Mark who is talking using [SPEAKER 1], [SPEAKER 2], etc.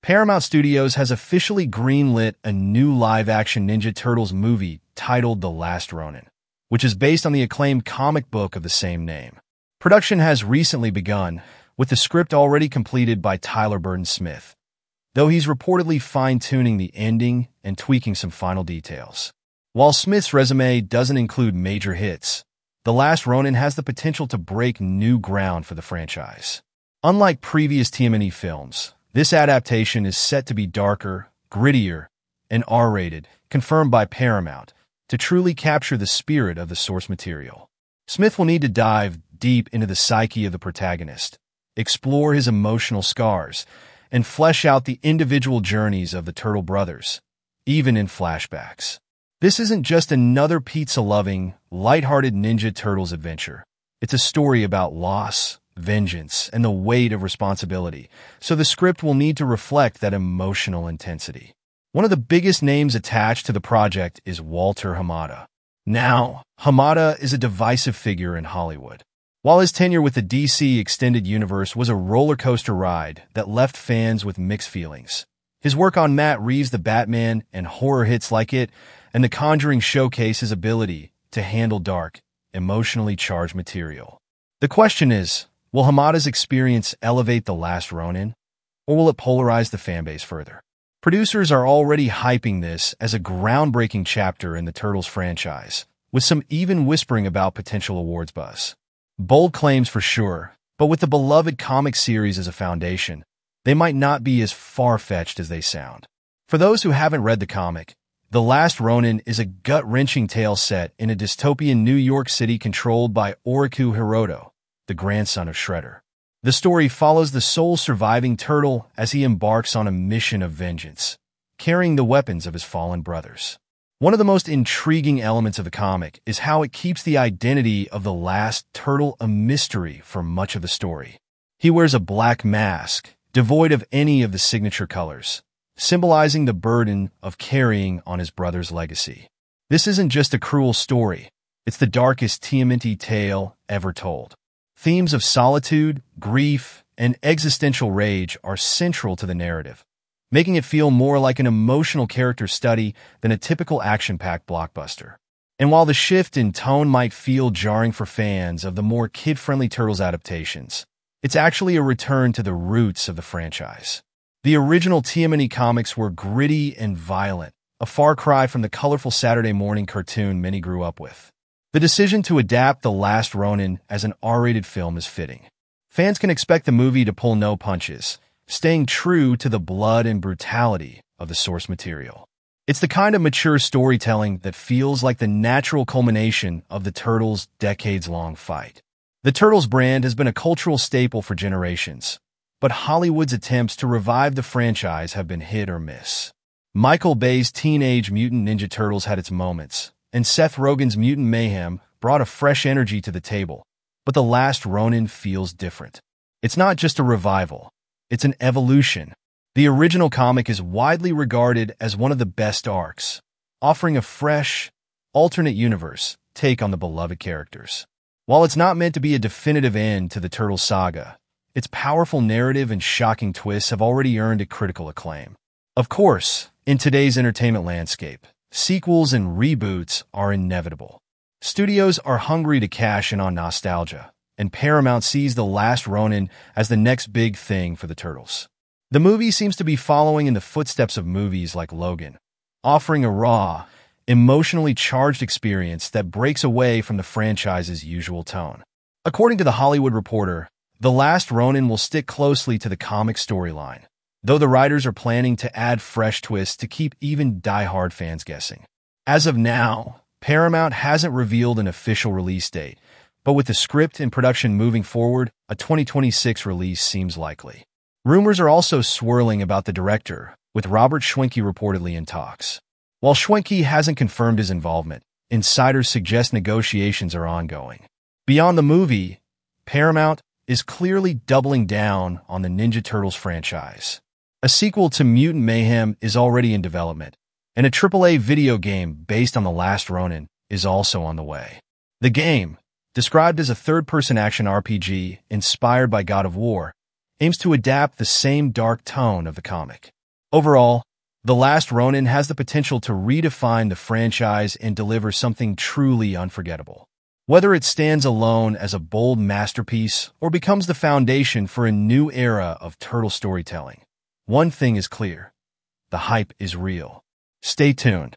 [SPEAKER 1] Paramount Studios has officially greenlit a new live-action Ninja Turtles movie titled The Last Ronin, which is based on the acclaimed comic book of the same name. Production has recently begun, with the script already completed by Tyler Burton Smith, though he's reportedly fine-tuning the ending and tweaking some final details. While Smith's resume doesn't include major hits, The Last Ronin has the potential to break new ground for the franchise. Unlike previous TMNT films, this adaptation is set to be darker, grittier, and R-rated, confirmed by Paramount, to truly capture the spirit of the source material. Smith will need to dive deep into the psyche of the protagonist, explore his emotional scars, and flesh out the individual journeys of the Turtle brothers, even in flashbacks. This isn't just another pizza-loving, lighthearted Ninja Turtles adventure. It's a story about loss, vengeance, and the weight of responsibility, so the script will need to reflect that emotional intensity. One of the biggest names attached to the project is Walter Hamada. Now, Hamada is a divisive figure in Hollywood. While his tenure with the DC Extended Universe was a roller coaster ride that left fans with mixed feelings, his work on Matt Reeves' The Batman and horror hits like it and The Conjuring showcase his ability to handle dark, emotionally charged material. The question is, will Hamada's experience elevate The Last Ronin, or will it polarize the fanbase further? Producers are already hyping this as a groundbreaking chapter in the Turtles franchise, with some even whispering about potential awards buzz. Bold claims for sure, but with the beloved comic series as a foundation, they might not be as far-fetched as they sound. For those who haven't read the comic, The Last Ronin is a gut-wrenching tale set in a dystopian New York City controlled by Oroku Hiroto, the grandson of Shredder. The story follows the sole surviving turtle as he embarks on a mission of vengeance, carrying the weapons of his fallen brothers. One of the most intriguing elements of the comic is how it keeps the identity of the last turtle a mystery for much of the story. He wears a black mask, devoid of any of the signature colors, symbolizing the burden of carrying on his brother's legacy. This isn't just a cruel story, it's the darkest TMNT tale ever told. Themes of solitude, grief, and existential rage are central to the narrative, making it feel more like an emotional character study than a typical action-packed blockbuster. And while the shift in tone might feel jarring for fans of the more kid-friendly Turtles adaptations, it's actually a return to the roots of the franchise. The original TMNT comics were gritty and violent, a far cry from the colorful Saturday morning cartoon many grew up with. The decision to adapt The Last Ronin as an R-rated film is fitting. Fans can expect the movie to pull no punches, staying true to the blood and brutality of the source material. It's the kind of mature storytelling that feels like the natural culmination of the Turtles' decades-long fight. The Turtles brand has been a cultural staple for generations, but Hollywood's attempts to revive the franchise have been hit or miss. Michael Bay's Teenage Mutant Ninja Turtles had its moments, and Seth Rogen's Mutant Mayhem brought a fresh energy to the table, but The Last Ronin feels different. It's not just a revival, it's an evolution. The original comic is widely regarded as one of the best arcs, offering a fresh, alternate universe take on the beloved characters. While it's not meant to be a definitive end to the Turtles saga, its powerful narrative and shocking twists have already earned it critical acclaim. Of course, in today's entertainment landscape, sequels and reboots are inevitable. Studios are hungry to cash in on nostalgia, and Paramount sees The Last Ronin as the next big thing for the Turtles. The movie seems to be following in the footsteps of movies like Logan, offering a raw, emotionally charged experience that breaks away from the franchise's usual tone. According to The Hollywood Reporter, The Last Ronin will stick closely to the comic storyline, though the writers are planning to add fresh twists to keep even die-hard fans guessing. As of now, Paramount hasn't revealed an official release date, but with the script and production moving forward, a 2026 release seems likely. Rumors are also swirling about the director, with Robert Schwenke reportedly in talks. While Schwenke hasn't confirmed his involvement, insiders suggest negotiations are ongoing. Beyond the movie, Paramount is clearly doubling down on the Ninja Turtles franchise. A sequel to Mutant Mayhem is already in development, and a AAA video game based on The Last Ronin is also on the way. The game, described as a third-person action RPG inspired by God of War, aims to adapt the same dark tone of the comic. Overall, The Last Ronin has the potential to redefine the franchise and deliver something truly unforgettable. Whether it stands alone as a bold masterpiece or becomes the foundation for a new era of turtle storytelling, one thing is clear: the hype is real. Stay tuned.